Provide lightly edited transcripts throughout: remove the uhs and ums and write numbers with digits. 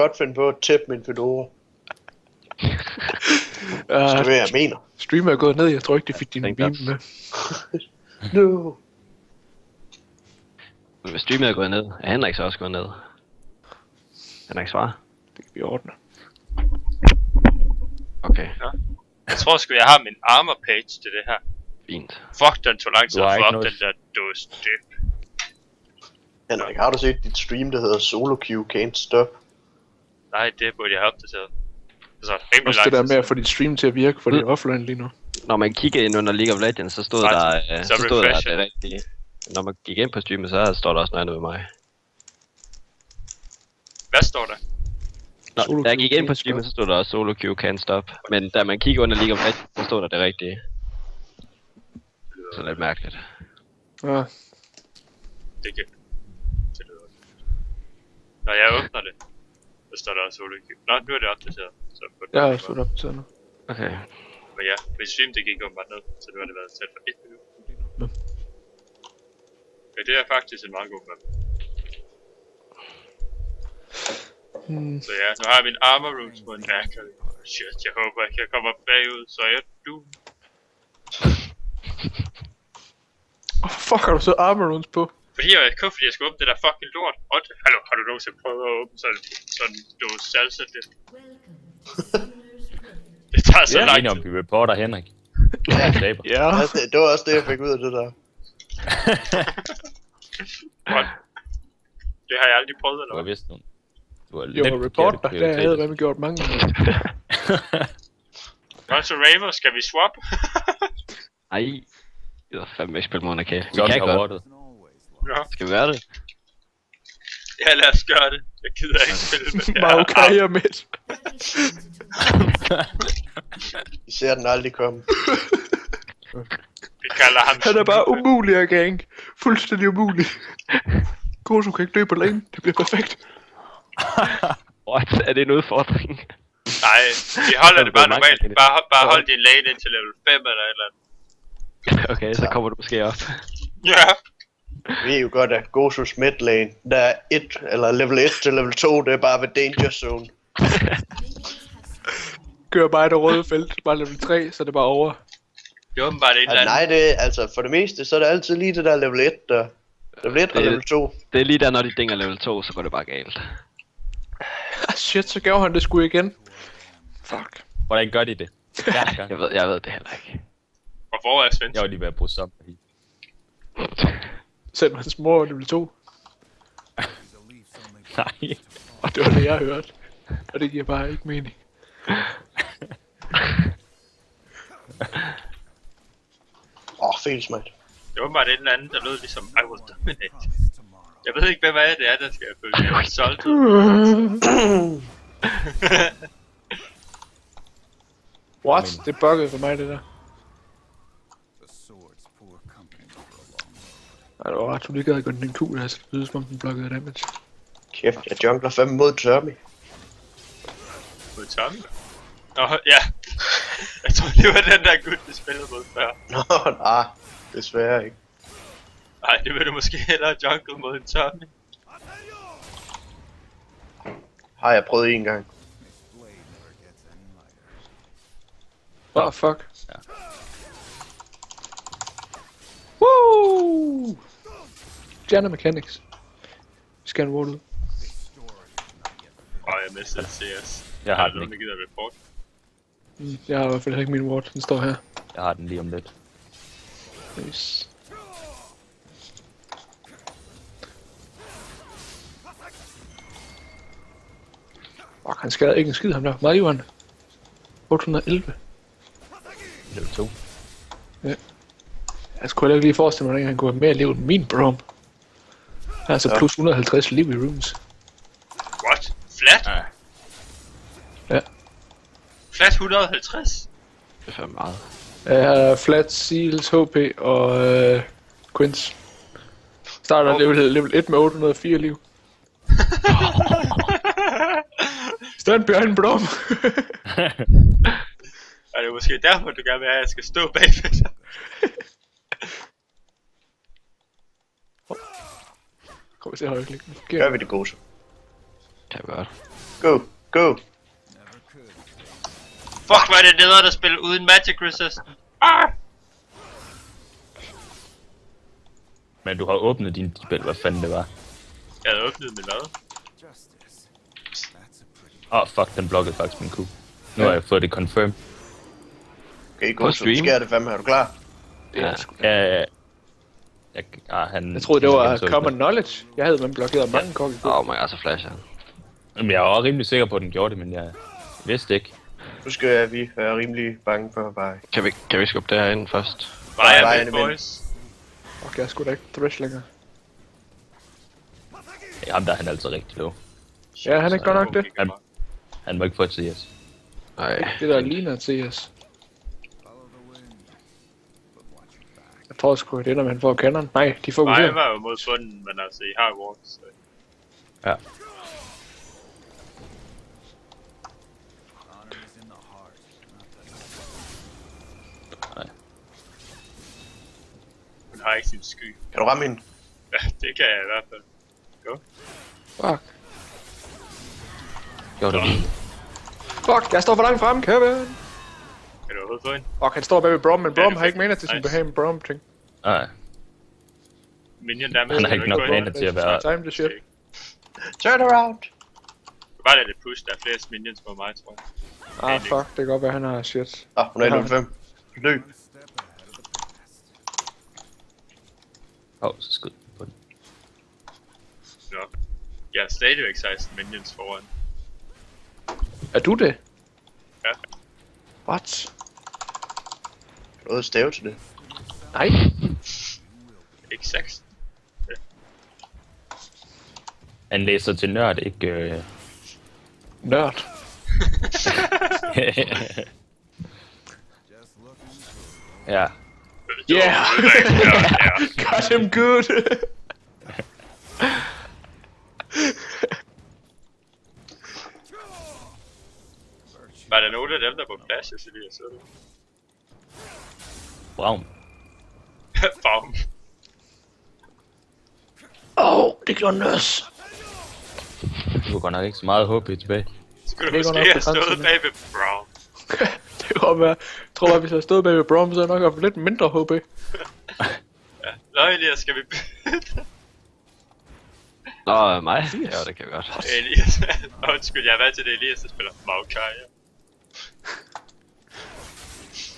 godt finde på at tæppe min fedora. Det er jeg mener. Streamer er gået ned, jeg tror ikke, de fik din meme med. No. Men hvis streamer er gået ned, er Henrik så også gået ned? Henrik svarer? Det kan vi ordne. Okay. Ja. Jeg tror sgu, jeg har min armor page til det her. Fint. Fuck, den tog lang tid at få op, noget. den der dåse dip. Henrik, har du set dit stream, der hedder Solo Q Can't Stop? Nej, det burde jeg have opdateret. Det er rimelig Også det lang der tid med at få dit stream til at virke, for det er offline lige nu. Når man kigger ind under League of Legends, så stod Nej, så der refresher. det rigtige. Når man gik ind på streamen, så står der også noget andet med mig. Hvad står der? Nå, da jeg gik ind på streamen, så stod der også Solo Q Can't Stop. Men da man kigger under League of Legends, så stod der det rigtige. Så lidt mærkeligt. Ja. Det kan... Det lyder godt. Når jeg åbner det, så står der også Solo Q. Nå, nu er det opdateret. Så på Jeg har også fået op til nu. Okay. Men ja, min stream det gik åbenbart ned, så nu har det været tæt for 1 minut. Nå. Ja, det er faktisk en meget god map. Så ja, nu har jeg min armor rooms på en backer. Shit, jeg håber ikke jeg kommer bagud, så jeg du. Fuck, har du så armor runes på? Fordi jeg skulle åbne det der fucking lort. Hallo, har du nogensinde prøvet at åbne sådan en dåse salsa det? Det tager så lang tid. Vi reporter Henrik. Ja. Det var også det, jeg fik ud af det der. Det har jeg aldrig prøvet, eller Du har vist nogen. Jo, reporter, det har jeg gjort mange gange. Nå, så Raver, skal vi swap? Ej. Jeg har fandme ikke spillet mod Naka. Vi John kan har godt. vortet. Ja. Skal vi gøre det? Ja, lad os gøre det. Jeg gider ikke spille med det. Maokai og midt. Vi ser den aldrig komme. Vi kalder ham... Han er bare umulig at gang. Fuldstændig umulig. Gosu kan ikke dø på lane. Det bliver perfekt. What? Er det en udfordring? Nej, vi holder det bare normalt. Bare hold din lane indtil level 5 eller et eller andet. Okay, så kommer du måske op. Ja. Vi er jo godt at Gosus midlane. Der er level 1 til level 2, det er bare ved danger zone. Gør bare det røde felt, bare level 3, så er det bare over. Det er åbenbart et eller andet. Nej, det er altså for det meste, så er det altid lige det der level 1 der. Level 1 og level 2. Det er lige der, når de dinger level 2, så går det bare galt. Shit, så gav han det sgu igen. Fuck. Hvordan gør de det? Jeg ved det heller ikke. Og hvor er Svend? Jeg var lige ved at bruge op. Sæt mig hans mor level 2. Nej. Og det var det, jeg hørte. Og det giver bare ikke mening. Feels mate. Det var åbenbart et eller andet, der lød ligesom I will dominate. Jeg ved ikke, hvad det er, der skal følge. Jeg er solgt. What? Det buggede for mig, det der. Ej, det var ret, du lige gad gå den Q, der skal lyde, som om den blokkede damage. Kæft, jeg jungler 5 mod Tommy. Mod Tommy? Nå, ja. Jeg tror, det var den der gut, vi spillede mod før. Nå, nej. Desværre ikke. Nej, det vil du måske hellere jungle mod en Tommy. Har jeg prøvet en gang. Oh, fuck. Ja. Woo! Janna Mechanics. Vi skal have en ward ud. Jeg mistede CS. Jeg har den ikke. Jeg gider report. Jeg har i hvert fald ikke min ward, den står her. Jeg har den lige om lidt. Nice. Fuck, han skader ikke en skid ham der. Meget Johan. 811. Level 2. Ja. Jeg skulle ikke lige forestille mig, hvordan han kunne have mere liv end min Brom. Altså plus 150 liv i runes. What? Flat? Ja. Flat 150? Det er fandme meget. Jeg har Flat, Seals, HP og Quince. Starter level 1 med 804 liv. Stand behind Brom. Er det måske derfor, du gerne vil have, at jeg skal stå bagved dig? Kom vi se højklik. Gør vi det gode så. Kan vi godt. Go, go. Fuck, hvor er det nederen at spille uden Magic Resist. Ah! Men du har åbnet din spil, hvad fanden det var. Jeg havde åbnet med lad. Fuck, den blokkede faktisk min Q. Nu har jeg fået det confirmed. Okay, På go, så stream. sker det fandme. Er du klar? Det er sgu. Han... Jeg troede, det var common knowledge. Jeg havde man blokeret mange kokke. Åh, my god, så flasher han. Jamen, jeg var også rimelig sikker på, at den gjorde det, men jeg vidste ikke. Nu skal jeg, vi er rimelig bange for at veje. Kan vi skubbe det her ind først? Vejen vejen med, imellem. boys. Okay, jeg skulle da ikke thresh længere. Jamen, der er han altid rigtig low. Ja, han er ikke godt nok det. Han må ikke få et CS. Nej. Det der ligner et CS. Jeg tror sgu, det er, når man får cannon. Nej, de får Vejen udhør. var jo mod bunden, men altså, I har wards. Så. Ja. Hun har ikke sin sky. Kan du ramme hende? Ja, det kan jeg i hvert fald. Go. Fuck. Gjorde det lige. Fuck, jeg står for langt frem, Kevin. Kan du overhovedet få hende? Og han står bag ved Brom, men Ja, Brom det har ikke fik- mana til sin nice. behave Brom ting. Nej, Minion damage. han har kan ikke du nok gå ind? mana til at være... Time the shit. Turn around. Bare lad det push, der er flere minions på mig, tror jeg. Ah, fuck, det kan godt være, han har shit. Hun er level 5. Dø. Så skyd på den. Nå. Jeg er stadigvæk 16 minions foran. Er du det? Ja. What? Kan du stave til det? Nej. Ikke 16. Han læser til nørd, ikke... Nørd. Ja. Yeah! Ja. Got him good! Var der nogen af dem, der var flashes i det, jeg så det? Braun. Bam. Det gjorde nøs. Du har godt nok ikke så meget håb tilbage. Skulle Det du går måske nok have stået begrænset, bag ved Brown? Det kan godt være. Jeg tror bare, hvis jeg havde stået bag ved Brom, så havde jeg nok haft lidt mindre HB. Ja. Nå Elias, skal vi bytte? Nå, mig? Ja, det kan vi godt. Elias. Undskyld, jeg er vant til det Elias, der spiller Maokai.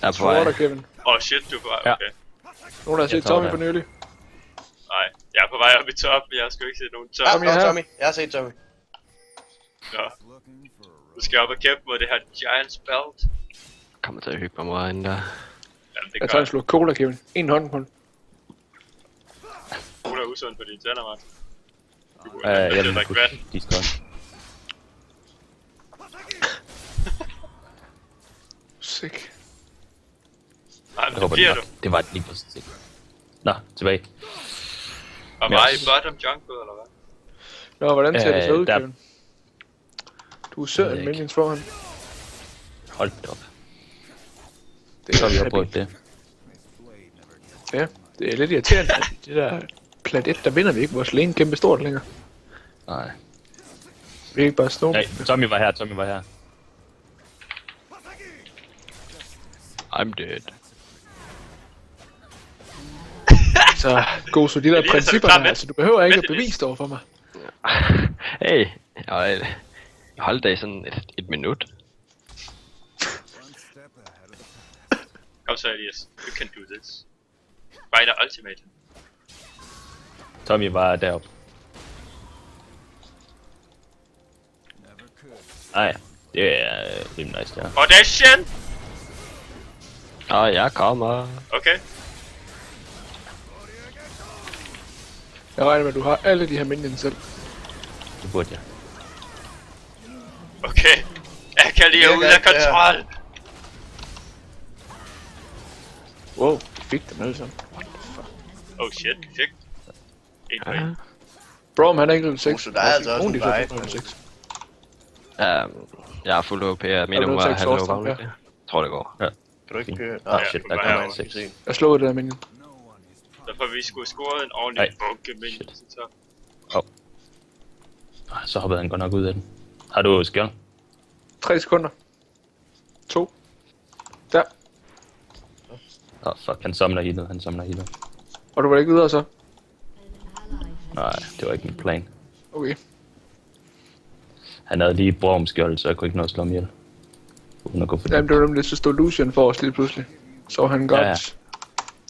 Jeg er på vej. Tror Kevin. Shit, du var Ja. okay. Nogen der har set Jeg tror Tommy det. på nylig. Nej, jeg er på vej op i top, men jeg har sgu ikke set nogen top. Ja, Tommy er her. Tommy. Jeg har set Tommy. Nå. Du skal op og kæmpe mod det her Giants Belt. Jeg kommer til at hygge mig meget inden der. Jamen, det Jeg gør tager en sluk cola, Kevin. En hånd på den. Cola er usund for dine tænder, Martin. Jeg vil drikke vand. push. De skal også. Sick. Nej, men Jeg det håber, bliver det du. var. Det var det lige præcis ikke. Nå, tilbage. Og mig i bottom jungle, eller hvad? Nå, hvordan ser det så ud, der- Kevin? Du er sød ved en ikke. minions foran. Hold da op. Det Så har vi er jo prøvet det. Ja, det er lidt irriterende. at Det der plat 1, der vinder vi ikke vores lane kæmpe stort længere. Nej. Vi er ikke bare stå. Nej, Tommy var her, Tommy var her. I'm dead. Så god så de der Elias, er du principper klar der, med? altså du behøver ikke Vent, at bevise det over for mig. Hey, jeg holdt det i sådan et minut. Kom så, Elias. You can do this. Rider ultimate. Tommy var deroppe. Nej, det er rimelig nice der. Audition! Og jeg kommer. Okay. Jeg regner med, at du har alle de her minions selv. Det burde jeg. Okay. Jeg kan lige ud af kontrol. Wow, vi fik dem alle sammen. Oh shit, vi fik. En Ja. point. Bro, han er ikke level 6. Så der er altså også en vej. level 6. Jeg er fuld OP, jeg mener, Er du hun var nødt til at halv exhaust ham, over. Jeg tror, det går. Kan du ikke køre? Ah, shit, der var kommer herovre. en 6. Jeg slår det der minion. Derfor vi skulle score en ordentlig Nej. bunke minions i top. Så hoppede han godt nok ud af den. Har du skjold? 3 sekunder. 2. Der. Fuck, han samler healet. Og du var ikke videre så? Nej, det var ikke min plan. Okay. Han havde lige Brorm-skjold, så jeg kunne ikke nå at slå ham ihjel. Uden at gå for det. Jamen, det var nemlig så stod Lucian for os lige pludselig. Så var han godt. Ja.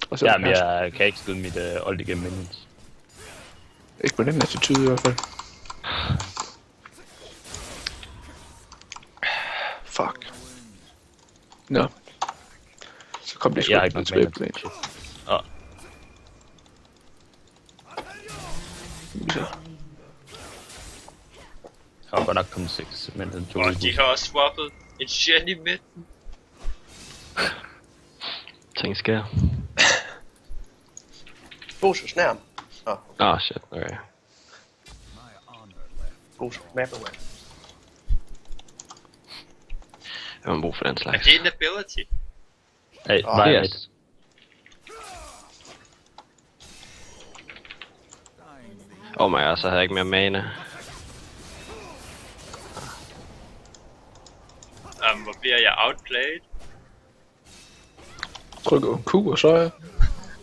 Og så Jamen, jeg kan ikke skyde mit ult igennem minions. ikke på den attitude i hvert fald. Fuck. Nå. Så kom det Jeg har sgu ikke tilbage nok på mana. plan. Åh, Så. jeg var godt nok kommet 6, men den tog Og de har også swappet en Shen i midten. Ting sker. Gosus nærm. Nå, Shit, okay. Gosus mapper. Jeg har brug for den Er slags. det en ability? Hey, nej, Yes. Oh my god, så havde jeg ikke mere mana. Hvor bliver jeg outplayed? Trykker Q og så er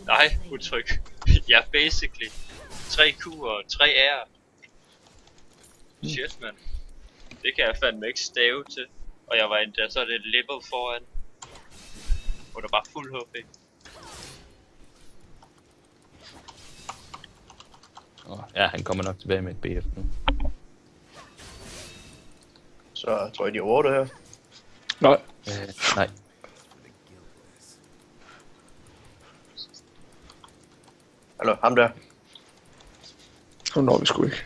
Nej, udtryk. Jeg er basically 3 Q'er og 3 R. Shit, man. Det kan jeg fandme ikke stave til. Og jeg var endda så det level foran. Hvor der var fuld HP. Ja, han kommer nok tilbage med et BF nu. Så tror jeg, de er over det her. nej. Nej. Hallo, ham der. Nu når vi sgu ikke.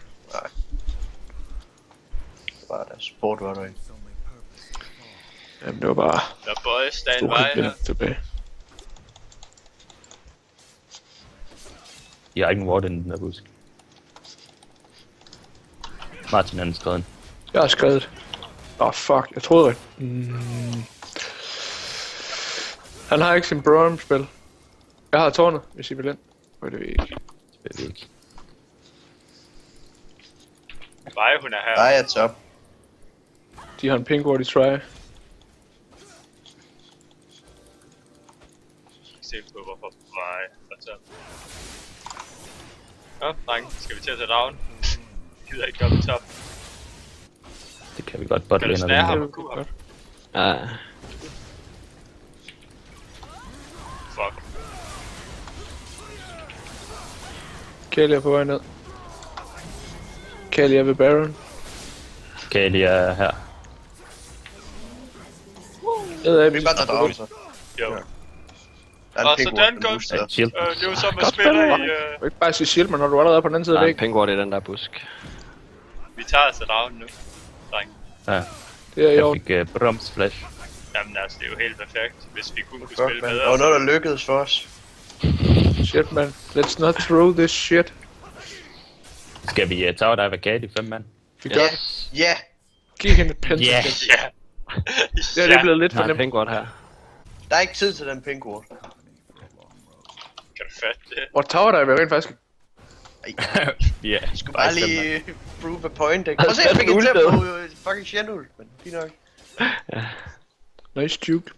Det var der sport, var der ikke. Jamen det var bare Der boys, der er en to vej her. tilbage. Jeg har ikke en ward i den der busk. Martin han er skrevet den. Jeg har skrevet. Fuck, jeg troede ikke. Han har ikke sin Brom-spil. Jeg har tårnet, hvis I vil ind. Det ved jeg ikke. Det ved vi ikke. Vej, hun er her. Nej, jeg top. De har en pink ward i try. Se på hvorfor vej. Og så. Nå, dreng, skal vi til at tage down? Gider ikke komme top. Det kan vi godt bot Kan du lane snære og ham vinde. og kunne ham? Ja. Fuck. Kelly er på vej ned. Kelly er ved Baron. Kali er her. Vi kan bare tage dragen, så. Jo. Der er en Og så pink den one, går- den booster. Chill. Det er jo som at Godt spille spil, i... Du kan ikke bare sige shield, men når du allerede er på den anden side Der af er en væggen. pink ward i den der busk. Vi tager altså down nu, dreng. Ja, Det er i jeg orden. fik Broms flash. Jamen altså, det er jo helt perfekt, hvis vi kun kunne Godt, spille mand. bedre. Og noget, der lykkedes for os. Shit, man. Let's not throw this shit. Skal vi tage dig Kali 5 mand? Vi gør det. Ja! Giv hende et pentakill. Ja. Ja. Ja, det er blevet lidt Der for er en nemt. pink ward her. Der er ikke tid til den pink ward. Kan du fatte det? Hvor tower der er rent faktisk. Ja, Skulle bare lige prove a point, ikke? Altså, Prøv at se, jeg fik den en til at uld bruge fucking Shenul, men fint nok. Nice juke. Det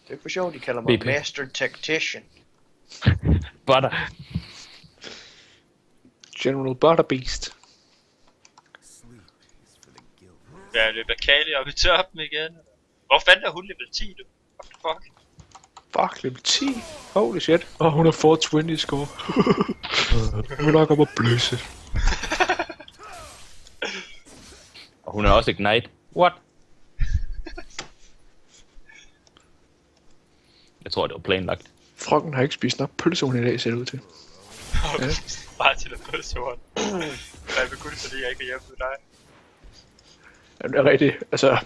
er ikke for sjovt, de kalder mig BP. Master Tactician. Butter. General Butterbeast. Ja, jeg løber Kali op i toppen igen. Hvor fanden er hun level 10 nu? What the fuck? Fuck, level 10. Holy shit. Hun er 420 score. Hun er nok op at bløse. Og hun er også Ignite. What? Jeg tror, det var planlagt. Froggen har ikke spist nok pølsehund i dag, ser det ud til. Bare til at få sort. Jeg vil kun fordi jeg ikke er hjemme med dig. Jamen, det er rigtigt. Altså,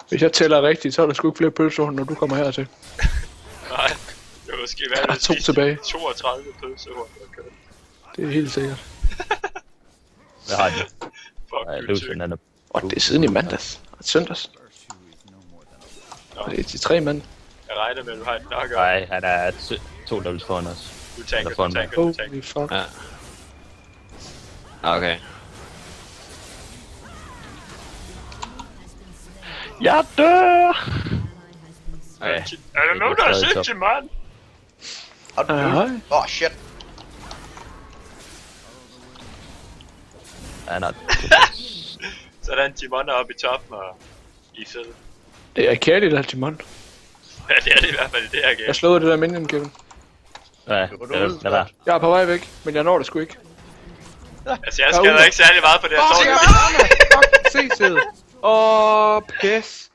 hvis jeg tæller rigtigt, så er der sgu ikke flere pølsehund, når du kommer hertil. Nej, det var måske Der er være 2 tilbage. 32 pølsehund. Okay. Det er helt sikkert. Hvad har de? Fuck, Nej, du Lucian er Og det er siden i mandags. Og søndags. Og det er de 3 mand. Jeg regner med, at du har et nok. Nej, han er 2 levels foran os. Du tanker, Eller foran du mig. tanker, du tanker. Holy fuck. Ja. Okay. Jeg dør! Okay. Er der nogen, der har set til mand? Åh, shit. Han er... Så er der en Timon oppe i toppen og i fed. Det er Kærlig, der er Timon. Ja, det er det i hvert fald, det er Jeg galt. slåede det der minion, Kevin. Ja, lad være. Jeg er på vej væk, men jeg når det sgu ikke. Altså, jeg skader ikke særlig meget på det her tårn. Fuck, se sædet. Pis.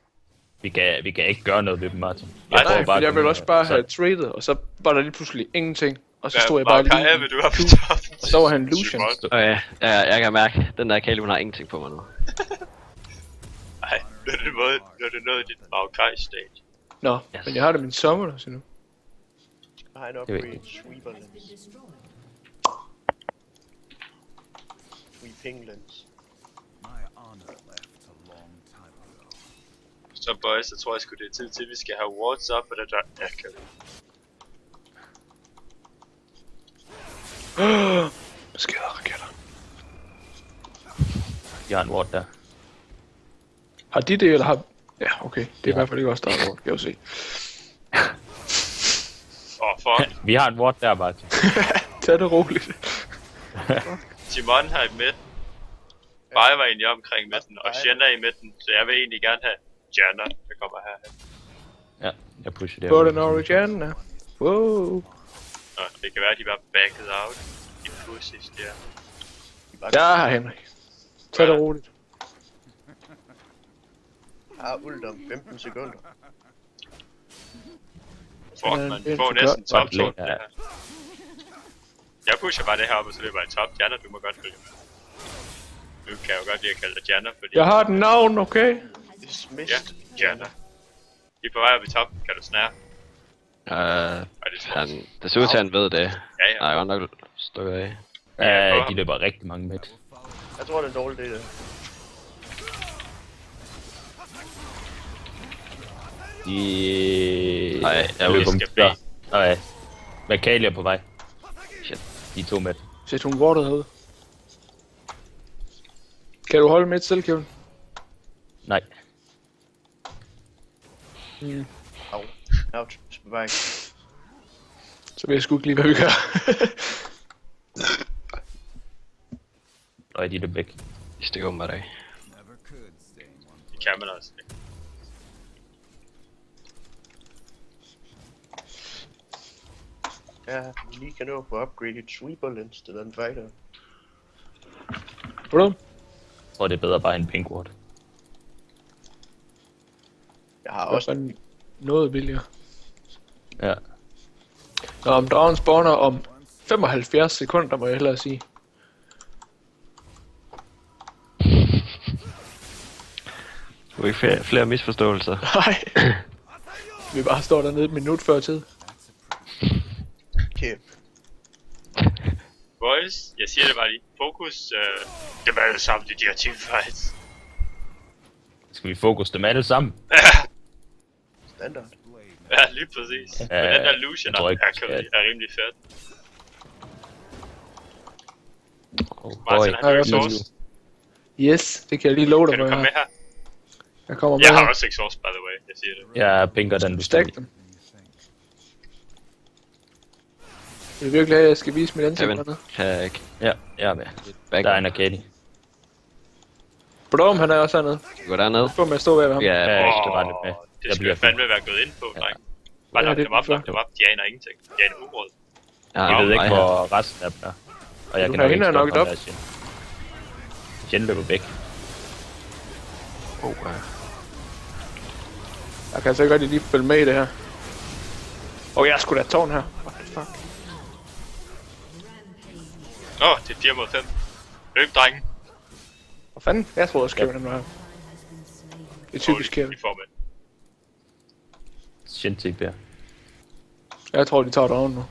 Vi kan ikke gøre noget ved dem, Martin. Nej, prøver for jeg ville kun, også bare så- have traded, og så var der lige pludselig ingenting. Og så stod jeg bare Maokai, lige... vil du op i toppen? Og så var han Lucian. Okay, jeg kan mærke, den der Kali, hun har ingenting på mig nu. Nej, nu er det noget i dit Maokai stage. Nå, men jeg har det min sommer, der siger nu. Jeg har en ved upgrade sweeper lens. Sweeping lens. Så boys, så tror jeg sgu det er tid til, at vi skal have wards op på det der. Ja, kan vi. Skader raketter. Jeg har en ward der. Har de det, eller har... Ja, okay. Det er i hvert fald ikke også der er kan jeg jo se. Fuck. Vi har en ward der, Martin. Tag det roligt. Timon har i midten. Bare var egentlig omkring midten, og Shen er i midten, så jeg vil egentlig gerne have Janna, der kommer her. Ja, jeg pusher det. På den Origin. Wow. Nå, det kan være, at de var backet out. De pussies der. Der har Henrik. Tag det roligt. Jeg har ult om 15 sekunder. Fuck, man får næsten top 2 det her. Jeg pusher bare det her op, og så løber jeg top. Janna, du må godt følge med. Nu kan jeg jo godt lide at kalde dig Janna, fordi... Jeg har den navn, okay? Dismissed. Ja, Janna. I er på vej op i top, kan du snære? Det ser ud til, at han ved det. Ja, ja. Nej, jeg nok stukket af. Ja, de løber rigtig mange med. Jeg tror, det er en dårlig idé, det. Nej, jeg løber skal dem der. Nej, Makali er på vej. Shit. De 2 med. Sæt hun vortet herude. Kan du holde midt selv, Kevin? Nej. Au. Ouch. Bye. Så ved jeg sgu ikke lige, hvad vi gør. Og de løber væk. I stikker om dig. Det kan man også ikke. Ja, vi lige kan nå at få upgraded sweeper lens til den fighter. Hvordan? Jeg tror, det er bedre bare en pink ward. Jeg har Også også... noget billigere. Ja. Nå, om dragen spawner om 75 sekunder, må jeg hellere sige. Du er ikke flere misforståelser. Nej. Vi bare står dernede et minut før tid. Okay. Boys, jeg siger det bare lige. Fokus, det var alle sammen de her teamfights. Skal vi fokus dem alle sammen? Standard. Ja, lige præcis. Men den der Lucian jeg tror ikke, er rimelig fed. Oh, Martin, han har jo jeg exhaust. Yes, det kan jeg lige love dig Kan du for, komme med her? Jeg kommer med Jeg har her. også exhaust, by the way. Jeg siger det. Jeg pinker den, du Stack dem. Vil du virkelig have, at jeg skal vise mit ansigt Kevin, hernede? kan jeg ikke. Ja, jeg er med. Back. Der er en Arcadi. Brodom, han er også hernede. Gå derned. Få mig at stå ved ham. Ja, Ja, jeg skal bare lidt med. Det Jeg skulle bliver jeg fandme være gået ind på, dreng. Bare Ja, luk det dem op, er luk dem op. De aner ingenting. De aner uråd. Jeg ved ikke, hvor resten af dem er. Og jeg Du kan har nok hende ikke knocket stoppe op. ham der, Jen løber væk. Jeg kan altså ikke rigtig lige følge med i det her. Jeg skulle da tårn her. What the fuck? Det er 4 mod 5. Løb, drenge. Hvor fanden? Jeg troede også, Kevin var her. Det er typisk Kevin. De får med. Jen TP'er. Jeg tror, de tager dragen nu.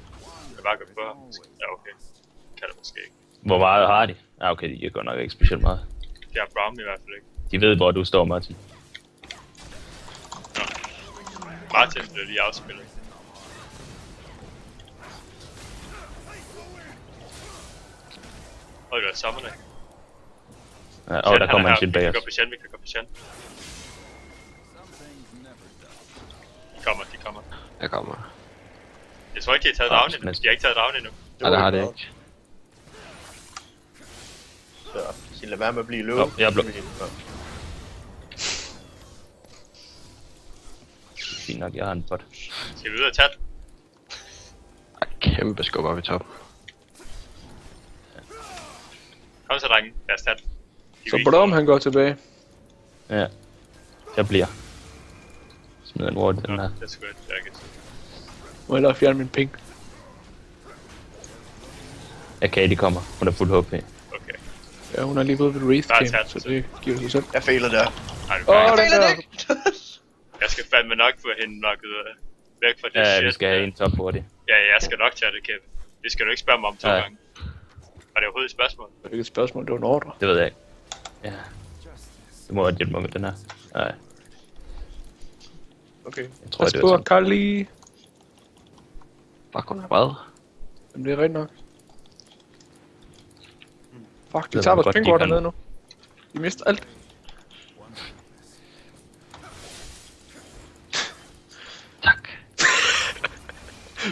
Jeg bare gå på ham. Ja, okay. Kan det måske ikke. Hvor meget har de? Ja, okay, de gør nok ikke specielt meget. Det har Brown i hvert fald ikke. De ved, hvor du står, Martin. Martin blev lige afspillet. Det var summoning. Ja, der kommer en Jen bag Vi os. kan gå på Shen, vi kan gå på Shen. De kommer. Jeg kommer. Jeg tror ikke, de har taget dragen endnu. De har ikke taget dragen endnu. Nej, det har det ikke. Så lad være med at blive løbet. Nå, jeg er blå. Fint nok, jeg har en bot. Skal vi ud og tage den? Kæmpe skub op i toppen. Kom så, drenge. Lad os tage den. Så Brom han går tilbage. Ja. Jeg bliver. Smider en ward i den her. Det er sgu et jacket. Må jeg hellere fjerne min ping. Okay, de kommer. Hun er fuld HP. Okay. Ja, hun har lige fået et Wraith Der er Camp, tæt. så det giver sig selv. Jeg fejler der. Nej, du Åh, kan ikke. den der! Jeg skal fandme nok få hende nokket væk fra det Ja, shit. vi skal have en top hurtigt. Ja, jeg skal nok tage det, Kevin. Det skal du ikke spørge mig om 2 Ja. gange. Var det overhovedet et spørgsmål? Det er ikke et spørgsmål, det var en ordre. Det ved jeg ikke. Ja. Du må hjælpe mig med den her. Nej, Okay. jeg tror, Pas det på, var sådan. Carly. Fuck, hun er hvad? Jamen, det er rigtigt nok. Fuck, de Det tager var vores godt, de pingkort kan. dernede nu. De mister alt. Tak.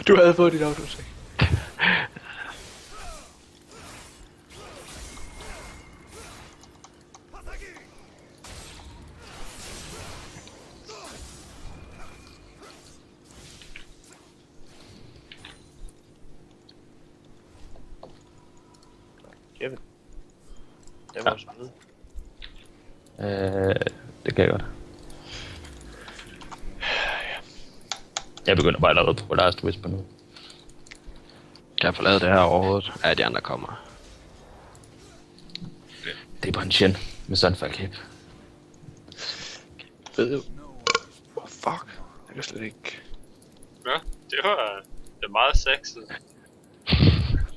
Du havde fået dit autosæk. Kevin. Det var også med. Det kan jeg godt. Jeg begynder bare allerede på Last Whisper nu. Kan jeg få lavet det her overhovedet? Ja, de andre kommer. Det er bare en chin med Sunfire Cape. Ved du? Fuck. Jeg kan slet ikke. Ja, det er meget sexet.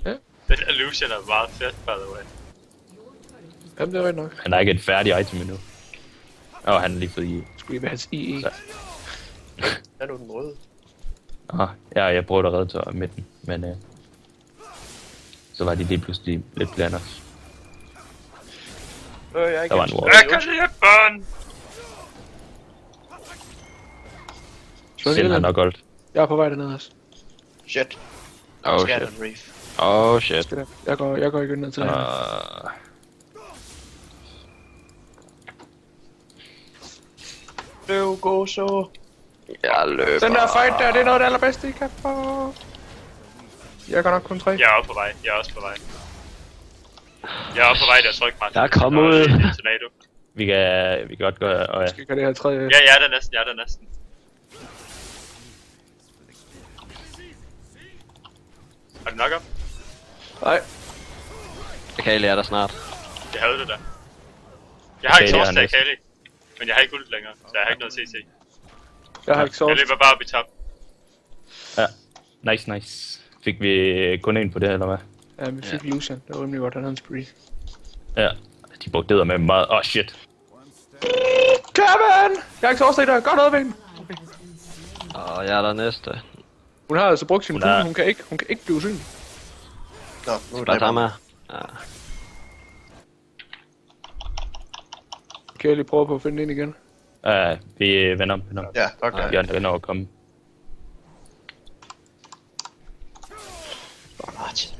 Ja. Den der Lucian er meget fedt, by the way. Jamen, det er rigtigt nok. Han har ikke et færdigt item endnu. Han er lige fået i. Skulle lige være hans IE. Så. Er du den røde? Ja, jeg prøvede at redde til midten, men så var de lige pludselig lidt blandet os. Jeg er ikke Der var en ward. Jeg kan lide børn! Selv har nok goldt. Jeg er på vej dernede også. Shit. Oh Skal shit. den reef. Oh shit. Skal jeg går ikke ned til hende. Løv, gå så. Jeg løber. Den der fight der, det er noget af det allerbedste, I kan få. Jeg går nok kun 3. Jeg er også på vej. Jeg er også på vej. Jeg er også på vej, der tryk mig. Jeg er kommet ud. Tornado. Vi kan godt gå, og ja. Skal gøre det her tredje. Ja, jeg er der næsten. Jeg er der næsten. Har du nok op? Nej. Jeg kan lære dig snart. Det havde du da. Jeg har Okay, ikke det er torsdag, næsten. Kali. Men jeg har ikke ult længere, så jeg har ikke noget CC. Jeg har ikke Jeg sovet. løber bare op i top. Ja, nice. Fik vi kun en på det, eller hvad? Ja, vi fik Lucian. Det var rimelig godt, han havde en spree. Ja, de brugte det med meget. Shit. Kevin! Jeg har ikke sovet i dag. Godt noget ved hende. Og jeg er der næste. Hun har altså brugt sin Hun kugle. er- Hun kan ikke blive synlig. Nå, nu er Bare tage det mig. Ja. Kan jeg lige prøve på at finde den igen? Vi vender om. Ja, okay. De andre vender at komme. Martin.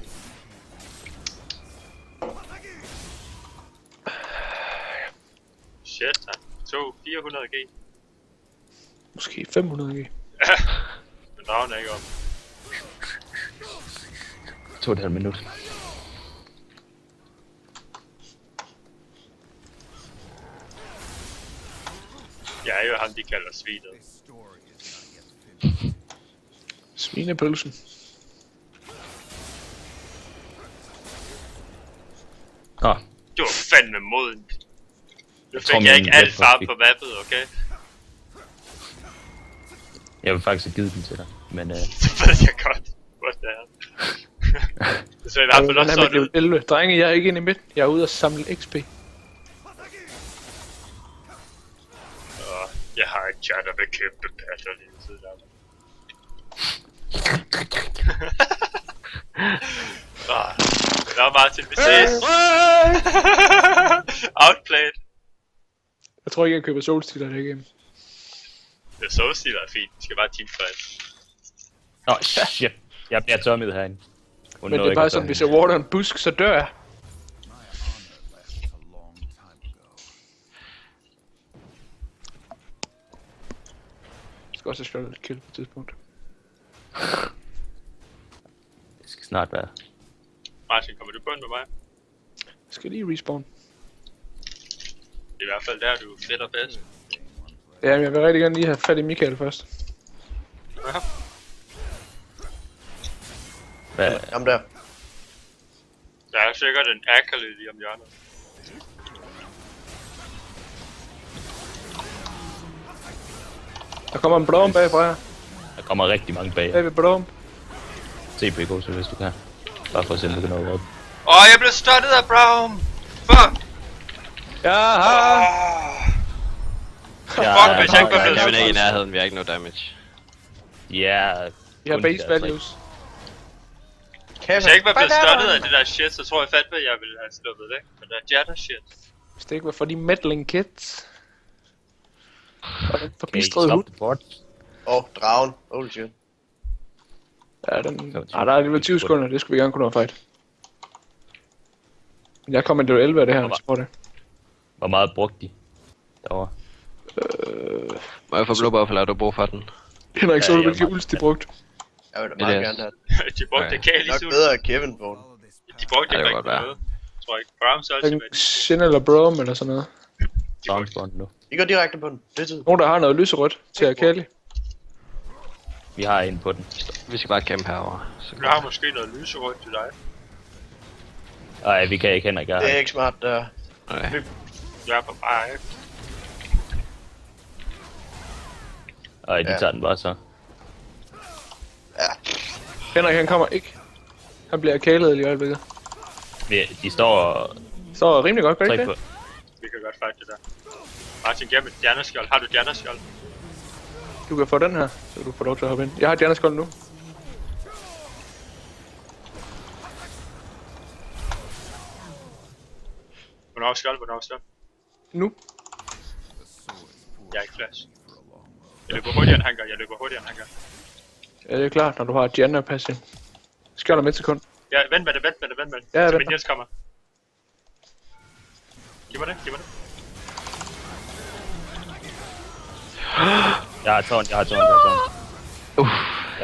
Shit, han tog 400 G. Måske 500 G. Men dragen er ikke op. 2,5 minut. Jeg er jo ham, de kalder svinet. Svinepølsen. Du var fandme moden. Nu tror, fik jeg min ikke alt laptop farve fik- på mappet, okay? Jeg vil faktisk have givet den til dig, men Det ved jeg godt. What the hell? Det så i hvert fald også sådan ud. 11. Drenge, jeg er ikke inde i midten. Jeg er ude og samle XP. Og jeg har et chat og bekæmpe patter lige ved siden af mig. Nå Martin, vi ses. Outplayed. Jeg tror ikke, jeg køber solstiler i det game. Det Soulstealer er fint. Vi skal bare teamfight. Nå, shit. Jeg bliver tørmet herinde. Men det er bare sådan, hvis jeg water en busk, så dør jeg. Jeg skal også have slået et kill på et tidspunkt. Det skal snart være. Martin, kommer du på med mig? Jeg skal lige respawn. Det er i hvert fald der, du er fedt og bedst. Ja, men jeg vil rigtig gerne lige have fat i Michael først. Ja. Hvad? Ham der. Der er sikkert en Accolade lige om hjørnet. Der kommer en Blom bagfra her. Der kommer rigtig mange bag. Bag ved Blom. TP gå så hvis du kan. Bare for at se, om du kan nå op. Jeg blev stuntet af Braum! Fuck! Jaha! Fuck, hvis jeg ikke var blevet Jeg er ikke i nærheden, vi har ikke no damage. Ja. Vi har base values. Hvis jeg ikke var blevet stuntet af det der shit, så tror jeg fandme, at jeg ville have sluppet væk. Men der er Janna shit. Hvis det ikke var for de meddling kids. Og den forbistrede stop hud. the bot. Dragen. Holy shit. Ja, den... Ah, der er alligevel 20 sekunder, det skulle vi gerne kunne nå at fight. Men jeg kommer til 11 af det her, så det. Hvor meget brugte de derovre? Må jeg få blå buff, eller har du brug for den? Henrik, så du hvilke ults de brugt? Jeg vil da meget Yes. gerne have det. De brugte Kali Nok ud. bedre at Kevin på den. De brugte Ja, ikke det kan rigtig godt være. noget. Tror jeg ikke. Braum's ultimate. Sin eller Brom eller sådan noget. Soundspawnen nu. I går direkte på den. Det er tid. Nogen der har noget lyserødt til Akali. Vi har en på den. Vi skal bare kæmpe herovre. Så Jeg har måske noget lyserødt til dig. Nej, vi kan ikke, Henrik. Jeg har Det er ikke. ikke smart der. okay. Jeg er på bare ikke. Ej, de Ja. tager den bare så. Henrik han kommer ikke. Han bliver Akalet lige i øjeblikket. De står Så rimelig godt, gør det tre ikke på. det? Vi kan godt fight det der. Martin, giv mig et Janna-skjold. Har du et Janna-skjold? Du kan få den her, så du får lov til at hoppe ind. Jeg har Jannas skål nu. Hvornår skjold? Nu. Jeg er ikke flash. Jeg løber hurtigere end han gør. Ja, det er klart, når du har Janna passive. Skjold om et sekund. Ja, vent med det. Ja, Så vent. minions kommer. Giv mig det. Jeg har tårn.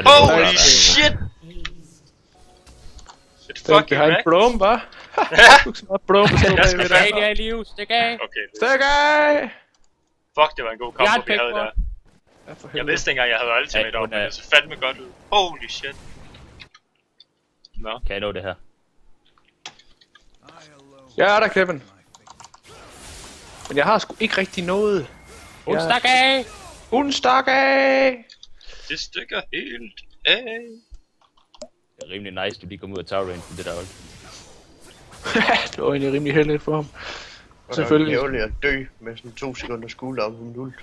Holy shit! Et Den fucking behind wreck. Brom, hva'? Du skal meget Brom, der stod Jeg skal bagved fandme- der. er liv, stik af. Okay, Stik af! fuck, det var en god Jeg har combo, vi et havde pick der. Ja, for Jeg helvede. vidste ikke engang, jeg havde ultimate Ja, over, men det så fandme godt ud. Holy shit. Nå, Kan jeg nå det her? Ja, der er Kevin. Men jeg har sgu ikke rigtig noget. Hun stak af! Hun stak af! det stikker helt af. Det er rimelig nice, du lige kom ud af tower range med det der ult. Det var egentlig rimelig heldigt for ham. Og Selvfølgelig. det er ærgerligt at dø med sådan 2 sekunder cooldown på min ult.